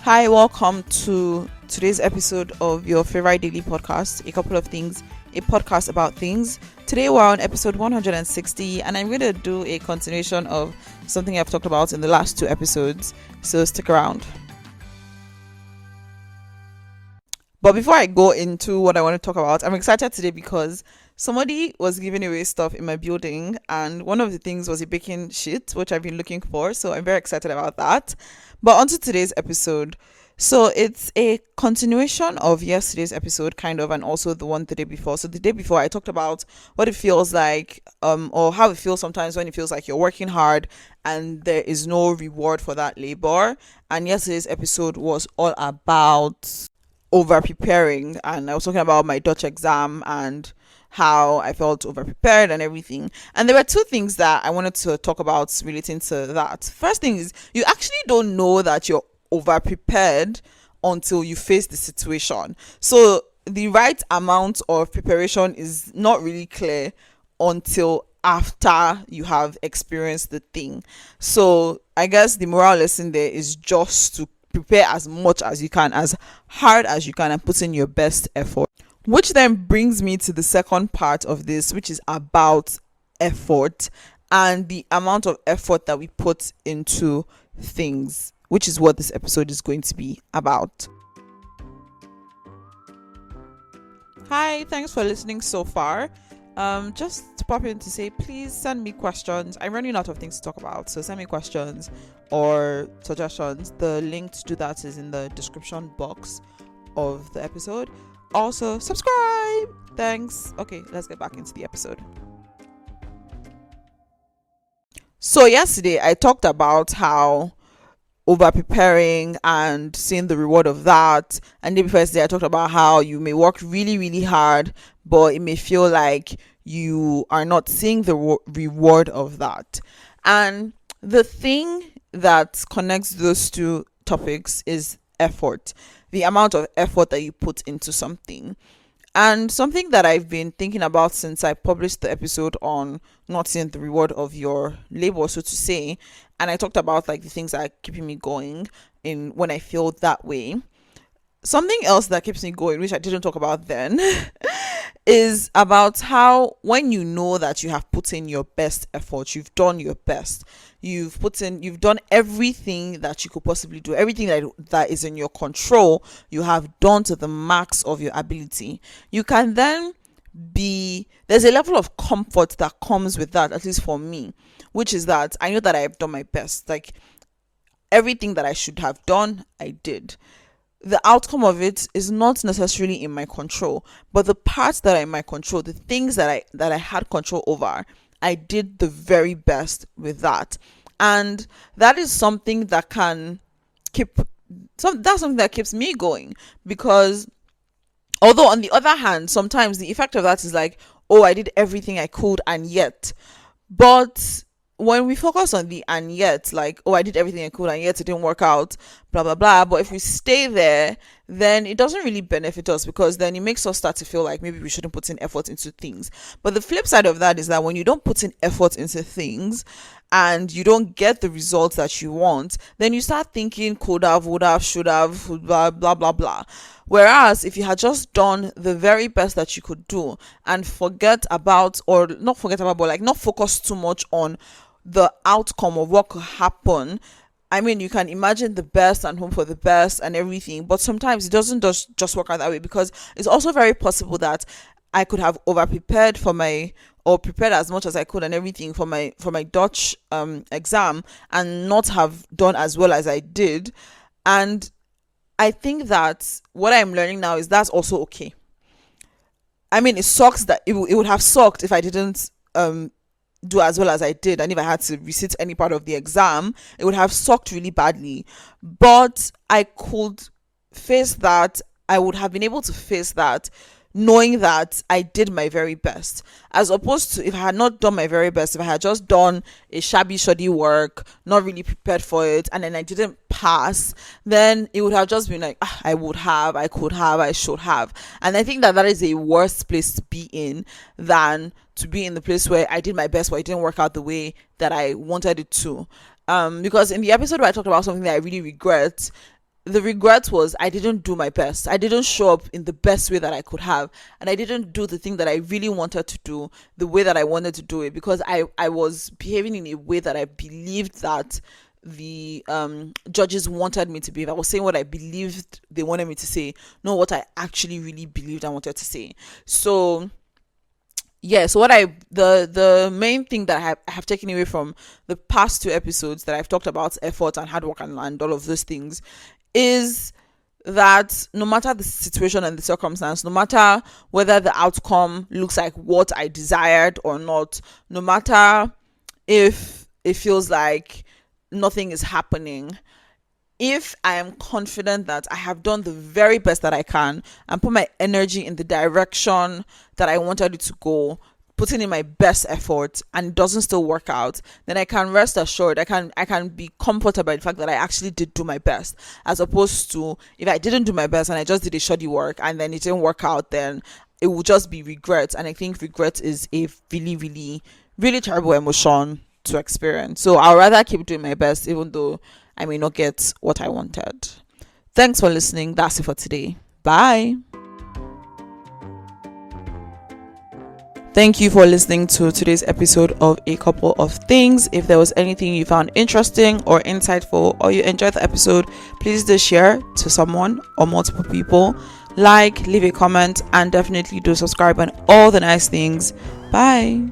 Hi, welcome to today's episode of your favorite daily podcast, A Couple of Things, a podcast about things. Today we're on episode 160, and I'm going to do a continuation of something I've talked about in the last two episodes, so stick around. But before I go into what I want to talk about, I'm excited today because somebody was giving away stuff in my building, and one of the things was a baking sheet, which I've been looking for, so I'm very excited about that. But on to today's episode. So it's a continuation of yesterday's episode, kind of, and also the one the day before. So the day before, I talked about what it feels like, or how it feels sometimes when it feels like you're working hard and there is no reward for that labor. And yesterday's episode was all about over preparing, and I was talking about my Dutch exam and how I felt over prepared and everything. And there were two things that I wanted to talk about relating to that. First thing is, you actually don't know that you're over prepared until you face the situation. So the right amount of preparation is not really clear until after you have experienced the thing. So I guess the moral lesson there is just to prepare as much as you can, as hard as you can, and put in your best effort. Which then brings me to the second part of this, which is about effort and the amount of effort that we put into things, which is what this episode is going to be about. Hi, thanks for listening so far. Just to pop in to say, please send me questions. I'm running out of things to talk about, so send me questions or suggestions. The link to do that is in the description box of the episode. Also, subscribe. Thanks. Okay, let's get back into the episode. So yesterday I talked about how over preparing and seeing the reward of that, and the first day I talked about how you may work really hard, but it may feel like you are not seeing the reward of that. And the thing that connects those two topics is effort, the amount of effort that you put into something. And something that I've been thinking about since I published the episode on not seeing the reward of your labor, so to say, and I talked about like the things that are keeping me going in when I feel that way. Something else that keeps me going, which I didn't talk about then, is about how when you know that you have put in your best effort, you've done your best, you've done everything that you could possibly do, everything that is in your control, you have done to the max of your ability. You can then there's a level of comfort that comes with that, at least for me, which is that I know that I have done my best. Like everything that I should have done, I did. The outcome of it is not necessarily in my control, but the parts that are in my control, the things that I had control over, I did the very best with that. And that is something that that's something that keeps me going, because although on the other hand, sometimes the effect of that is like, oh, I did everything I could and yet. But when we focus on the and yet, like, oh, I did everything I could and yet it didn't work out, blah blah blah, but if we stay there, then it doesn't really benefit us, because then it makes us start to feel like maybe we shouldn't put in effort into things. But the flip side of that is that when you don't put in effort into things and you don't get the results that you want, then you start thinking could have, would have, should have, blah blah blah blah. Whereas if you had just done the very best that you could do and not focus too much on the outcome of what could happen. I mean, you can imagine the best and hope for the best and everything, but sometimes it doesn't just work out that way, because it's also very possible that I could have over prepared or prepared as much as I could and everything for my Dutch exam and not have done as well as I did. And I think that what I'm learning now is that's also okay. I mean, it sucks that it would have sucked if I didn't do as well as I did, and if I had to resit any part of the exam, it would have sucked really badly. But I could face that. I would have been able to face that knowing that I did my very best, as opposed to if I had not done my very best, if I had just done a shoddy work, not really prepared for it, and then I didn't pass, then it would have just been like, I would have, I could have, I should have. And I think that is a worse place to be in than to be in the place where I did my best but it didn't work out the way that I wanted it to. Because in the episode where I talked about something that I really regret, the regret was I didn't do my best. I didn't show up in the best way that I could have. And I didn't do the thing that I really wanted to do the way that I wanted to do it, because I was behaving in a way that I believed that the judges wanted me to behave. I was saying what I believed they wanted me to say, not what I actually really believed I wanted to say. So yeah, so what I the main thing that I have taken away from the past 2 episodes that I've talked about effort and hard work and all of those things is that no matter the situation and the circumstance, no matter whether the outcome looks like what I desired or not, no matter if it feels like nothing is happening, if I am confident that I have done the very best that I can and put my energy in the direction that I wanted it to go, putting in my best effort, and it doesn't still work out, then I can rest assured, I can be comforted by the fact that I actually did do my best, as opposed to if I didn't do my best and I just did a shoddy work and then it didn't work out, then it will just be regret. And I think regret is a really, really, really terrible emotion to experience. So I'll rather keep doing my best even though I may not get what I wanted. Thanks for listening. That's it for today. Bye. Thank you for listening to today's episode of A Couple of Things. If there was anything you found interesting or insightful, or you enjoyed the episode, please do share to someone or multiple people. Like, leave a comment, and definitely do subscribe and all the nice things. Bye.